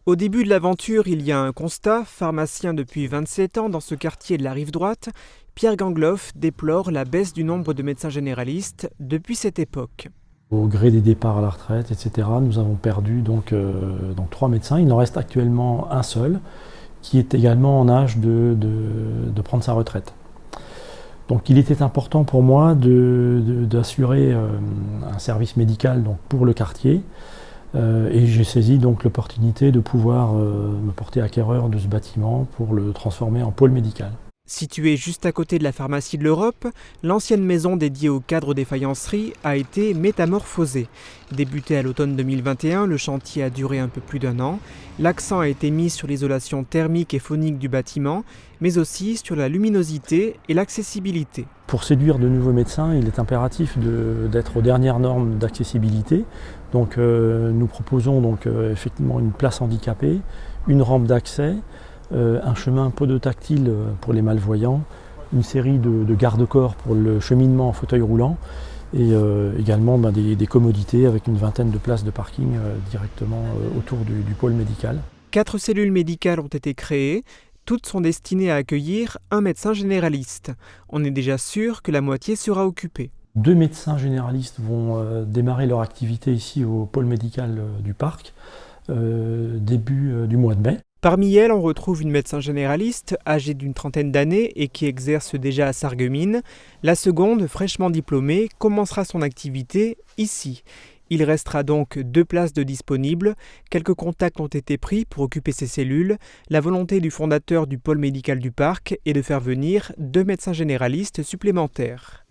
Au début de l'aventure, il y a un constat. Pharmacien depuis 27 ans dans ce quartier de la Rive-Droite, Pierre Gangloff déplore la baisse du nombre de médecins généralistes depuis cette époque. Au gré des départs à la retraite, etc., nous avons perdu donc 3 médecins. Il en reste actuellement un seul, qui est également en âge de prendre sa retraite. Donc il était important pour moi d'assurer un service médical donc, pour le quartier. Et j'ai saisi donc l'opportunité de pouvoir me porter acquéreur de ce bâtiment pour le transformer en pôle médical. Située juste à côté de la pharmacie de l'Europe, l'ancienne maison dédiée aux cadres des faïenceries a été métamorphosée. Débuté à l'automne 2021, le chantier a duré un peu plus d'1 an. L'accent a été mis sur l'isolation thermique et phonique du bâtiment, mais aussi sur la luminosité et l'accessibilité. Pour séduire de nouveaux médecins, il est impératif d'être aux dernières normes d'accessibilité. Donc nous proposons donc, effectivement une place handicapée, une rampe d'accès, un chemin podotactile pour les malvoyants, une série de garde-corps pour le cheminement en fauteuil roulant et également des commodités avec une vingtaine de places de parking directement autour du pôle médical. 4 cellules médicales ont été créées. Toutes sont destinées à accueillir un médecin généraliste. On est déjà sûr que la moitié sera occupée. 2 médecins généralistes vont démarrer leur activité ici au pôle médical du parc début du mois de mai. Parmi elles, on retrouve une médecin généraliste âgée d'une trentaine d'années et qui exerce déjà à Sarreguemines. La seconde, fraîchement diplômée, commencera son activité ici. Il restera donc 2 places de disponibles. Quelques contacts ont été pris pour occuper ces cellules. La volonté du fondateur du pôle médical du parc est de faire venir 2 médecins généralistes supplémentaires.